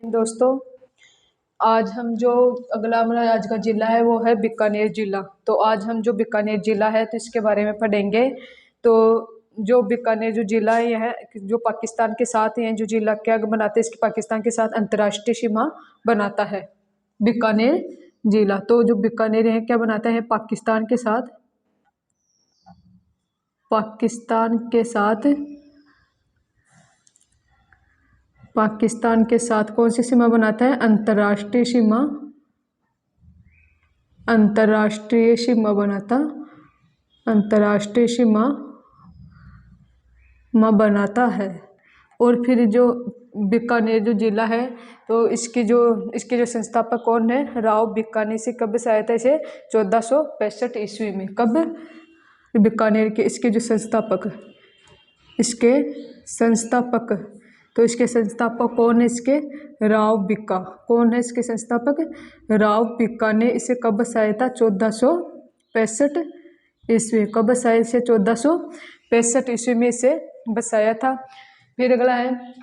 दोस्तों, आज हम जो अगला हमारा आज का ज़िला है वो है बीकानेर ज़िला। तो आज हम जो बीकानेर ज़िला है तो इसके बारे में पढ़ेंगे। तो जो बीकानेर जो ज़िला है यह जो पाकिस्तान के साथ है, जो ज़िला क्या बनाते हैं, इसके पाकिस्तान के साथ अंतर्राष्ट्रीय सीमा बनाता है बीकानेर ज़िला। तो जो बीकानेर है क्या बनाता है, पाकिस्तान के साथ कौन सी सीमा बनाता है, अंतर्राष्ट्रीय सीमा बनाता है। और फिर जो बीकानेर जो जिला है तो इसके जो संस्थापक कौन है, राव बीकानेर। से कब बसाया था इसे, 1465 ईस्वी में। कब, बीकानेर के इसके जो संस्थापक तो इसके संस्थापक कौन है, इसके राव बीका। कौन है इसके संस्थापक, राव बीका ने इसे कब बसाया था, 1465 ईस्वी। कब बसाया इसे, 1465 ईस्वी में इसे बसाया था। फिर अगला है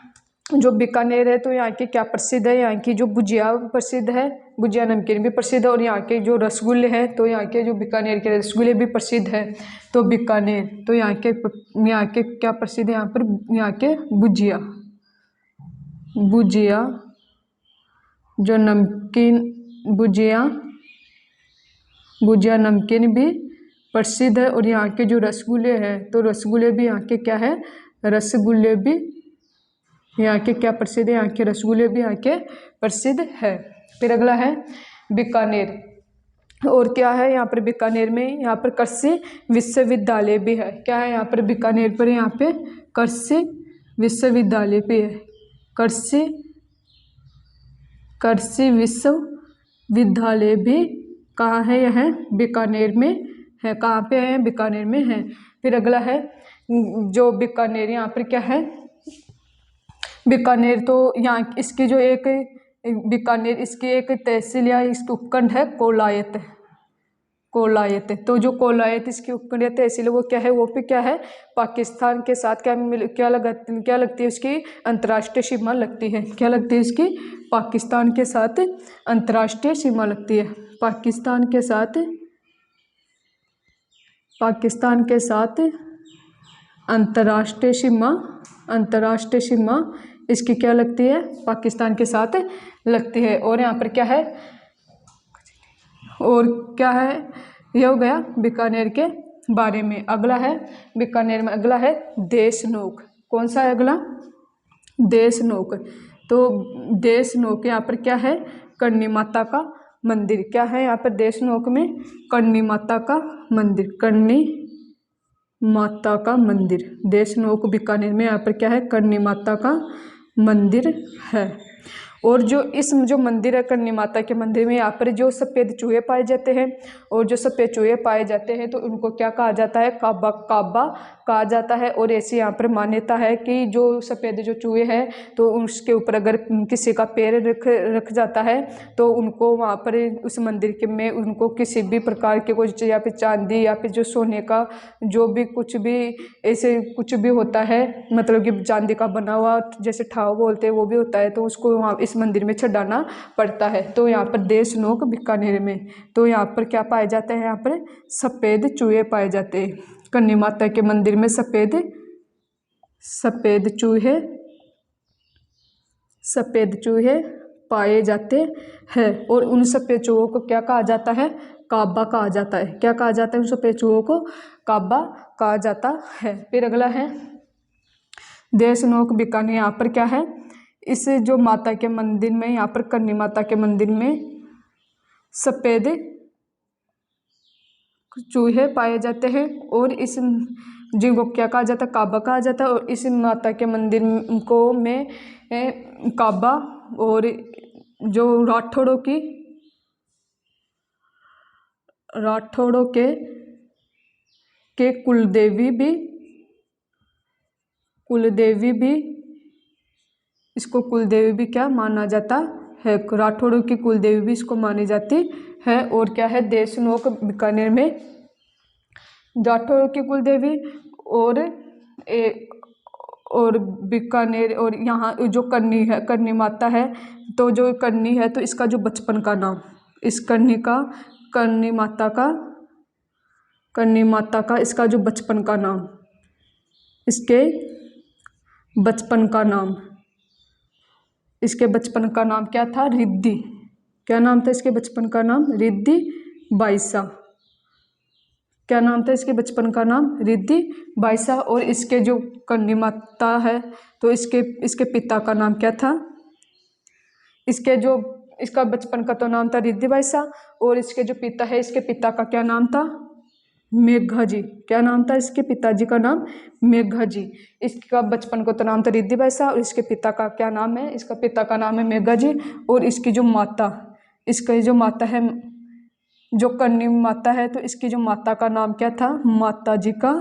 जो बीकानेर है तो यहाँ की क्या प्रसिद्ध है, यहाँ की जो गुजिया प्रसिद्ध है, गुजिया नमकीन भी प्रसिद्ध है। और यहाँ के जो रसगुल्ले हैं तो यहाँ के जो बीकानेर के रसगुल्ले भी प्रसिद्ध है। तो बीकानेर तो यहाँ के क्या प्रसिद्ध है, यहाँ पर यहाँ के भुजिया जो नमकीन, भुजिया नमकीन भी प्रसिद्ध है। और यहाँ के जो रसगुल्ले हैं तो रसगुल्ले भी यहाँ के क्या है, रसगुल्ले भी यहाँ के क्या प्रसिद्ध है, यहाँ के रसगुल्ले भी यहाँ के प्रसिद्ध है। फिर अगला है बीकानेर। और क्या है यहाँ पर बीकानेर में, यहाँ पर कृषि विश्वविद्यालय भी है। क्या है यहाँ पर बीकानेर पर, यहाँ पे कृषि विश्वविद्यालय भी है। कृषि विश्वविद्यालय भी कहाँ है, यह बीकानेर में है। कहाँ पे है, बीकानेर में है। फिर अगला है जो बीकानेर, यहाँ पर क्या है बीकानेर, तो यहाँ इसकी जो एक बीकानेर इसकी एक तहसील या इसकी उपखंड है कोलायत। तो जो कोलायत इसकी उपखंड या तहसील है वो क्या है, वो भी क्या है, पाकिस्तान के साथ क्या लगती है, उसकी अंतर्राष्ट्रीय सीमा लगती है। क्या लगती है इसकी, पाकिस्तान के साथ अंतर्राष्ट्रीय सीमा लगती है। पाकिस्तान के साथ अंतर्राष्ट्रीय सीमा इसकी क्या लगती है, पाकिस्तान के साथ लगती है। और यहाँ पर क्या है, यह हो गया बीकानेर के बारे में। अगला है बीकानेर में, अगला है देशनोक। कौन सा है अगला, देशनोक। तो देशनोक यहाँ पर क्या है, करणी माता का मंदिर। क्या है यहाँ पर देशनोक में, करणी माता का मंदिर। देशनोक बीकानेर में यहाँ पर क्या है, करणी माता का मंदिर है। और जो मंदिर है करणी माता के मंदिर में, यहाँ पर जो सफ़ेद चूहे पाए जाते हैं, और जो सफ़ेद चूहे पाए जाते हैं तो उनको क्या कहा जाता है, काबा कहा जाता है। और ऐसी यहाँ पर मान्यता है कि जो सफ़ेद जो चूहे हैं तो उसके ऊपर अगर किसी का पैर रख जाता है तो उनको वहाँ पर उस मंदिर के में उनको किसी भी प्रकार के कुछ, या फिर चांदी या फिर जो सोने का जो भी कुछ भी ऐसे कुछ भी होता है, मतलब कि चांदी का बना हुआ जैसे ठाव बोलते हैं वो भी होता है, तो उसको वहाँ इस मंदिर में चढ़ाना पड़ता है। तो यहाँ पर देशनोक बीकानेर में तो यहाँ पर क्या पाए जाते हैं, यहाँ पर सफ़ेद चूहे पाए जाते हैं। करणी माता के मंदिर में सफ़ेद चूहे पाए जाते हैं। और उन सफ़ेद चूहों को क्या कहा जाता है, काबा कहा जाता है। क्या कहा जाता है, उन सफ़ेद चूहों को काबा कहा जाता है। फिर अगला है देशनोक बीकानेर। यहाँ पर क्या है, इस जो माता के मंदिर में, यहाँ पर करणी माता के मंदिर में सफ़ेद चूहे पाए जाते हैं। और इस जिनको क्या कहा जाता है, काबा कहा जाता है। और इस माता के मंदिर को में काबा और जो राठौड़ों के कुलदेवी भी इसको कुलदेवी भी क्या माना जाता है, राठौड़ों की कुलदेवी भी इसको मानी जाती है। और क्या है, देशनोक बीकानेर में राठौड़ों की कुलदेवी और और बीकानेर, और यहाँ जो करनी है, करनी माता है, तो जो करनी है तो इसका जो बचपन का नाम, इस करनी का, करनी माता का, करनी माता का इसका जो बचपन का नाम, इसके बचपन का नाम, इसके बचपन का नाम क्या था? रिद्धि। क्या नाम था इसके बचपन का नाम? रिद्धि बाईसा। क्या नाम था इसके बचपन का नाम? रिद्धि बाईसा। और इसके जो करनी माता है तो इसके पिता का नाम क्या था? इसका बचपन का तो नाम था रिद्धि बाईसा, और इसके जो पिता है, इसके पिता का क्या नाम था? मेघाजी। क्या नाम था इसके पिताजी का नाम? मेघाजी। इसका बचपन को तो नाम था रिद्धि बाईसा, और इसके पिता का क्या नाम है? इसका पिता का नाम है मेघाजी। और इसकी जो माता, इसकी जो माता है, जो करनी माता है, तो इसकी जो माता का नाम क्या था? माता जी का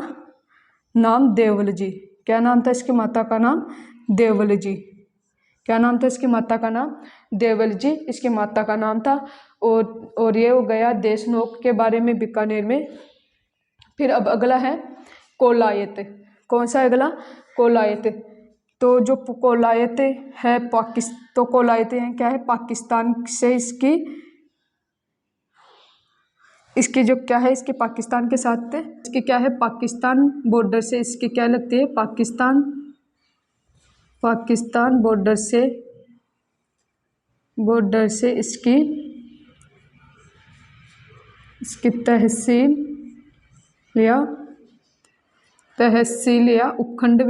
नाम देवल जी। क्या नाम था इसकी माता का नाम? देवल जी। क्या नाम था इसकी माता का नाम? देवल जी इसकी माता का नाम था। और ये हो गया देशनोक के बारे में, बीकानेर में। फिर अब अगला है कोलायत। कौन सा अगला? कोलायत। तो जो कोलायत है तो कोलायत है क्या है? पाकिस्तान से इसकी जो क्या है, इसके पाकिस्तान के साथ इसकी क्या है? पाकिस्तान बॉर्डर से इसकी क्या लगती है? पाकिस्तान बॉर्डर से इसकी तहसील या उपखंड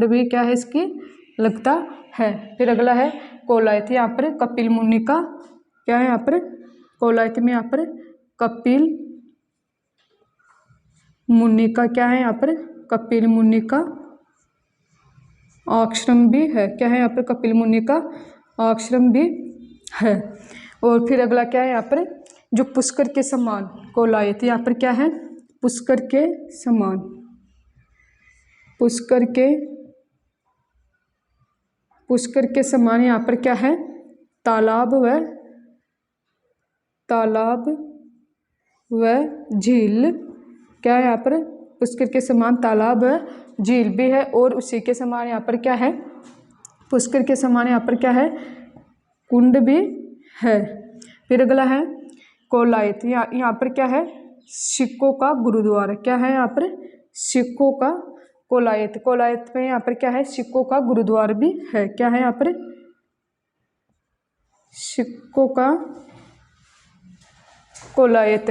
भी क्या है इसकी लगता है। फिर अगला है कोलायत। यहाँ पर कपिल मुनि का क्या है? यहाँ पर कोलायत में यहाँ पर कपिल मुनि का क्या है? यहाँ पर कपिल मुनि का आश्रम भी है। क्या है यहाँ पर? कपिल मुनि का आश्रम भी है। और फिर अगला क्या है? यहाँ पर जो पुष्कर के समान कोलायत। यहाँ पर क्या है? पुष्कर के समान, पुष्कर के समान यहाँ पर क्या है? तालाब व झील। क्या है यहाँ पर? पुष्कर के समान तालाब व झील भी है। और उसी के समान यहाँ पर क्या है? पुष्कर के समान यहाँ पर क्या है? कुंड भी है। फिर अगला है कोलायत। यहाँ पर क्या है? सिखों का गुरुद्वारा। क्या है यहाँ पर? सिखों का कोलायत में यहाँ पर क्या है? सिखों का गुरुद्वारा भी है। क्या है यहाँ पर? सिखों का कोलायत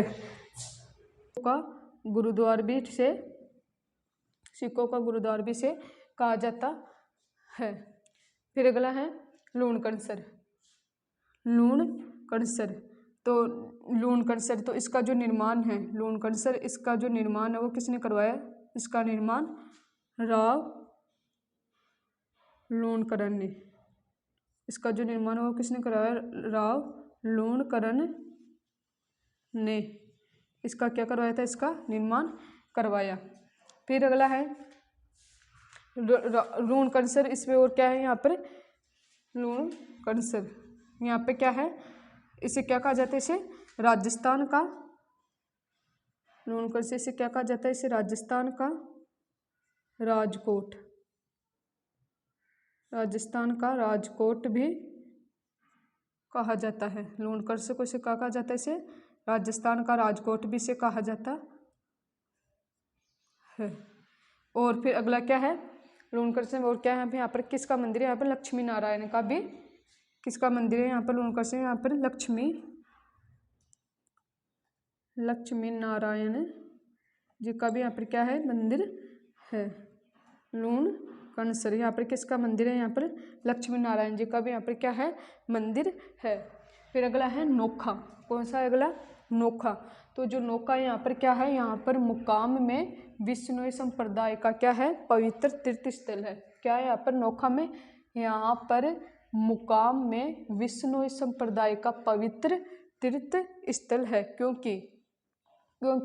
का गुरुद्वारा भी से सिखों का गुरुद्वारा भी से कहा जाता है। फिर अगला है लूणकरसर। तो लूणकरसर तो इसका जो निर्माण है, लूणकरसर इसका जो निर्माण है वो किसने करवाया? इसका निर्माण राव लूणकरण ने। इसका जो निर्माण है वो किसने करवाया? राव लूणकरण ने इसका क्या करवाया था? इसका निर्माण करवाया। फिर अगला है लूणकरसर। इसमें और क्या है यहाँ पर? लूणकरसर यहाँ पे क्या है? इसे क्या कहा जाता है? इसे राजस्थान का लूणकरसर इसे क्या कहा जाता है? इसे राजस्थान का राजकोट, राजस्थान का राजकोट भी कहा जाता है। लूणकरसर को इसे क्या कहा जाता है? इसे राजस्थान का राजकोट भी इसे कहा जाता है। और फिर अगला क्या है लूणकरसर में? और क्या है यहाँ पर? किसका मंदिर है? यहाँ पर लक्ष्मी नारायण का भी किसका मंदिर है? यहाँ पर लूणकरसर यहाँ पर लक्ष्मी नारायण जी का भी यहाँ पर क्या है? मंदिर है। लूणकरसर यहाँ पर किसका मंदिर है? यहाँ पर लक्ष्मी नारायण जी का भी यहाँ पर क्या है? मंदिर है। फिर अगला है नोखा। कौन सा है अगला? नोखा। तो जो नोखा यहाँ पर क्या है? यहाँ पर मुकाम में विश्नोई संप्रदाय का क्या है? पवित्र तीर्थ स्थल है। क्या है यहाँ पर? नोखा में यहाँ पर मुकाम में विश्नोई संप्रदाय का पवित्र तीर्थ स्थल है। क्योंकि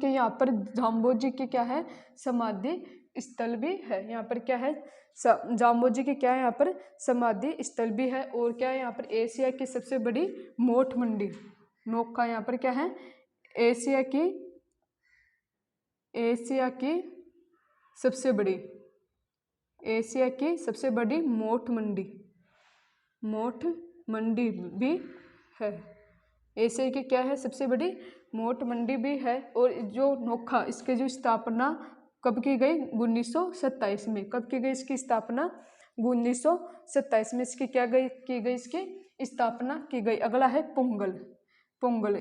यहाँ पर जाम्बोजी की क्या है? समाधि स्थल भी है। यहाँ पर क्या है? जाम्बोजी की क्या है? यहाँ पर समाधि स्थल भी है। और क्या है? यहाँ पर एशिया की सबसे बड़ी मोठ मंडी नोखा यहाँ पर क्या है? एशिया की सबसे बड़ी एशिया की सबसे बड़ी मोठ मंडी भी है। एशिया की क्या है, सबसे बड़ी मोठ मंडी भी है। और जो नोखा, इसकी जो स्थापना कब की गई, 1927 में। कब की गई इसकी स्थापना, 1927 में इसकी क्या की गई, इसकी स्थापना की गई। अगला है पुंगल,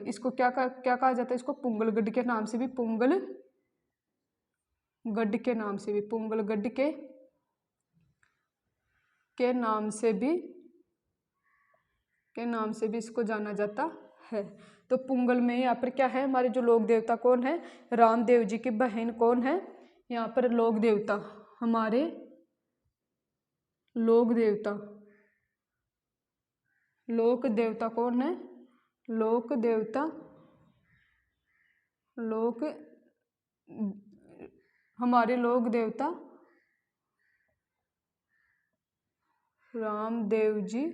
इसको क्या कहा जाता है, इसको पुंगलगढ़ के नाम से भी, पुंगलगढ़ के नाम से भी, पुंगलगढ़ के नाम से भी इसको जाना जाता है। तो पुंगल में यहाँ पर क्या है, हमारे जो लोक देवता कौन है, रामदेव जी की बहन कौन है, यहाँ पर लोक देवता, हमारे लोक देवता कौन है, हमारे लोक देवता रामदेव जी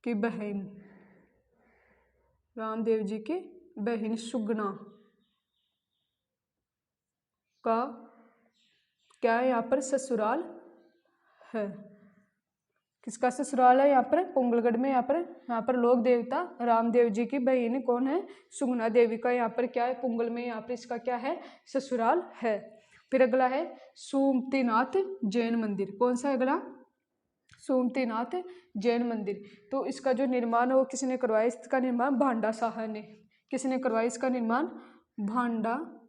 की बहन, रामदेव जी की बहन सुगना का क्या है, यहाँ पर ससुराल है। किसका ससुराल है यहाँ पर, पुंगलगढ़ में। यहाँ पर लोक देवता रामदेव जी की बहन कौन है, सुगना देवी का यहाँ पर क्या है, पुंगल में यहाँ पर इसका क्या है, ससुराल है। फिर अगला है सोमतीनाथ जैन मंदिर। कौन सा अगला, सोमतीनाथ जैन मंदिर। तो इसका जो निर्माण है वो किसने करवाया, इसका निर्माण भांडा शाह ने। किसने करवाया इसका निर्माण, भांडा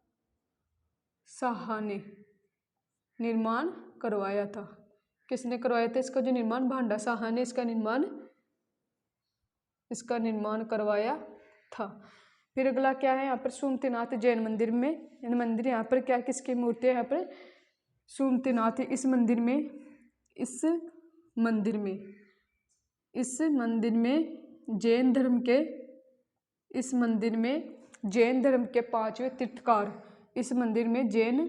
शाह ने निर्माण करवाया था। किसने करवाया था इसका जो निर्माण, भांडा शाह ने इसका निर्माण करवाया था। फिर अगला क्या है यहाँ पर, सोमतीनाथ जैन मंदिर में, मंदिर यहाँ पर क्या किसकी मूर्ति है, यहाँ पर सोमतीनाथ। इस मंदिर में जैन धर्म के 5वें तीर्थकार, इस मंदिर में जैन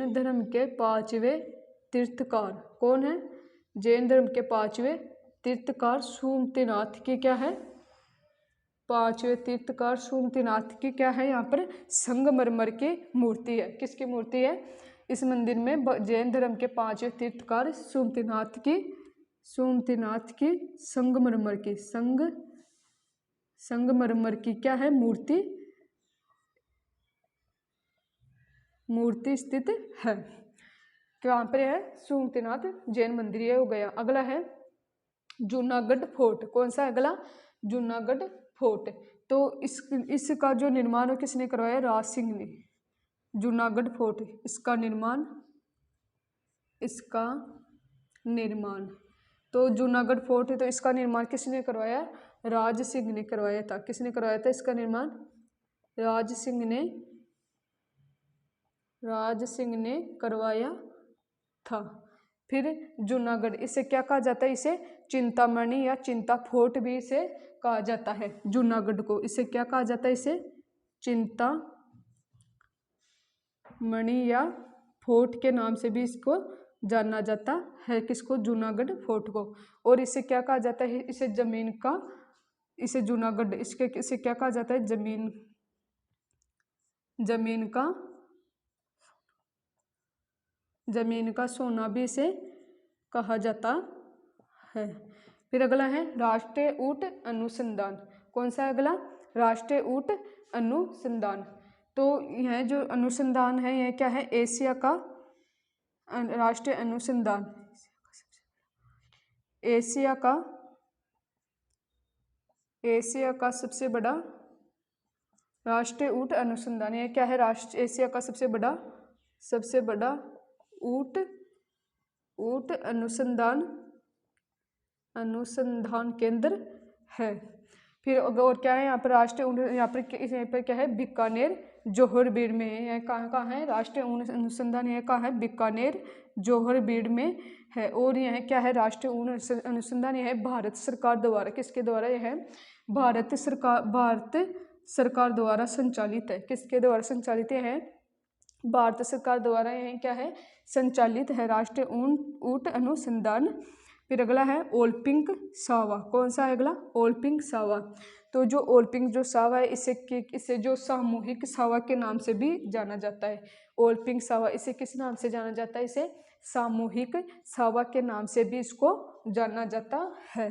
धर्म के 5वें तीर्थकार कौन है, जैन धर्म के 5वें तीर्थकार सोमतीनाथ की क्या है, 5वें तीर्थकार सोमतीनाथ की क्या है, यहाँ पर संगमरमर की मूर्ति है। किसकी मूर्ति है, इस मंदिर में जैन धर्म के 5वें तीर्थकार सोमतीनाथ की संगमरमर की क्या है, मूर्ति स्थित है। कहाँ पर है, सोमतीनाथ जैन मंदिर, ये हो गया। अगला है जूनागढ़ फोर्ट। कौन सा अगला, जूनागढ़ फोर्ट। तो इसका जो निर्माण हो किसने करवाया, राज सिंह ने। जूनागढ़ फोर्ट, इसका निर्माण तो जूनागढ़ फोर्ट है, तो इसका निर्माण किसने करवाया, राज सिंह ने करवाया था। किसने करवाया था इसका निर्माण, राज सिंह ने करवाया था। फिर जूनागढ़, इसे क्या कहा जाता है, इसे चिंतामणि या चिंता फोर्ट भी इसे कहा जाता है। जूनागढ़ को इसे क्या कहा जाता है, इसे चिंतामणि या फोर्ट के नाम से भी इसको जाना जाता है। किसको, जूनागढ़ फोर्ट को। और इसे क्या कहा जाता है, इसे जूनागढ़, इसे क्या कहा जाता है, जमीन का सोना भी इसे कहा जाता है। फिर अगला है राष्ट्रीय ऊंट अनुसंधान। कौन सा अगला, राष्ट्रीय ऊंट अनुसंधान। तो यह जो अनुसंधान है, यह क्या है, एशिया का राष्ट्रीय अनुसंधान, एशिया का सबसे बड़ा राष्ट्रीय ऊंट अनुसंधान। यह क्या है, एशिया का सबसे बड़ा ऊंट अनुसंधान केंद्र है। फिर और क्या है यहाँ पर, राष्ट्रीय ऊंट, यहाँ पर क्या है, बीकानेर जोहरबीड़ में है। यह कहाँ है, राष्ट्रीय ऊंट अनुसंधान, यह कहाँ है, बीकानेर जोहरबीड़ में है। और यह क्या है, राष्ट्रीय ऊंट अनुसंधान, यह भारत सरकार द्वारा, किसके द्वारा, यह भारत सरकार द्वारा संचालित है। किसके द्वारा संचालित है, भारत सरकार द्वारा यह क्या है, संचालित है, राष्ट्रीय ऊंट अनुसंधान फिर अगला है ओलपिंक सावा। कौन सा है अगला? ओलपिंक सावा। तो जो ओलपिंक जो सावा है इसे जो सामूहिक सावा के नाम से भी जाना जाता है। ओलपिंक सावा इसे किस नाम से जाना जाता है? इसे सामूहिक सावा के नाम से भी इसको जाना जाता है।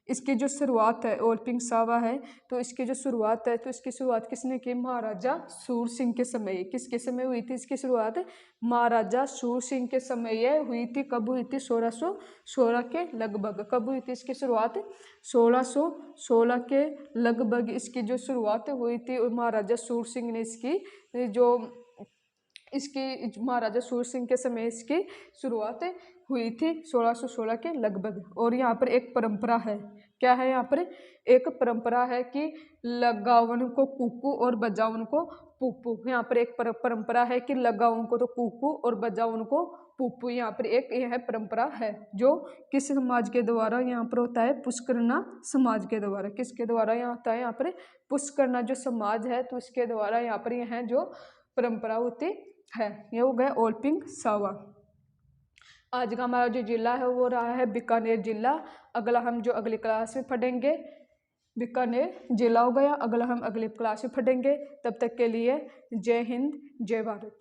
इसकी जो शुरुआत है ओलपिंक सावा है, तो इसकी जो शुरुआत है तो इसकी शुरुआत किसने की? महाराजा सूर सिंह के समय। किसके समय हुई थी इसकी शुरुआत? महाराजा सूर सिंह के समय ये हुई थी। कब हुई थी? 1616 के लगभग। कब हुई थी इसकी शुरुआत? 1616 के लगभग इसकी जो शुरुआत हुई थी। और महाराजा सूर सिंह ने इसकी महाराजा सूर सिंह के समय इसकी शुरुआत हुई थी 1616 के लगभग। और यहाँ पर एक परंपरा है। क्या है यहाँ पर? एक परंपरा है कि लगावन को कुकू और बजावन को पुप्पू। यहाँ पर एक परंपरा है कि लगाओ उनको तो कुकू और बजाओ उनको पुप्पू। यहाँ पर एक यह परंपरा है जो किस समाज के द्वारा यहाँ पर होता है? पुष्करना समाज के द्वारा। किसके द्वारा यहाँ होता है? यहाँ पर पुष्करना जो समाज है तो इसके द्वारा यहाँ पर यह जो परंपरा होती है। ये हो गया ओलपिंक सावा। आज का हमारा जो जिला है वो रहा है बीकानेर जिला। अगला हम जो अगली क्लास में पढ़ेंगे बीकानेर जिला हो गया। अगला हम अगली क्लास में पढ़ेंगे। तब तक के लिए जय हिंद, जय भारत।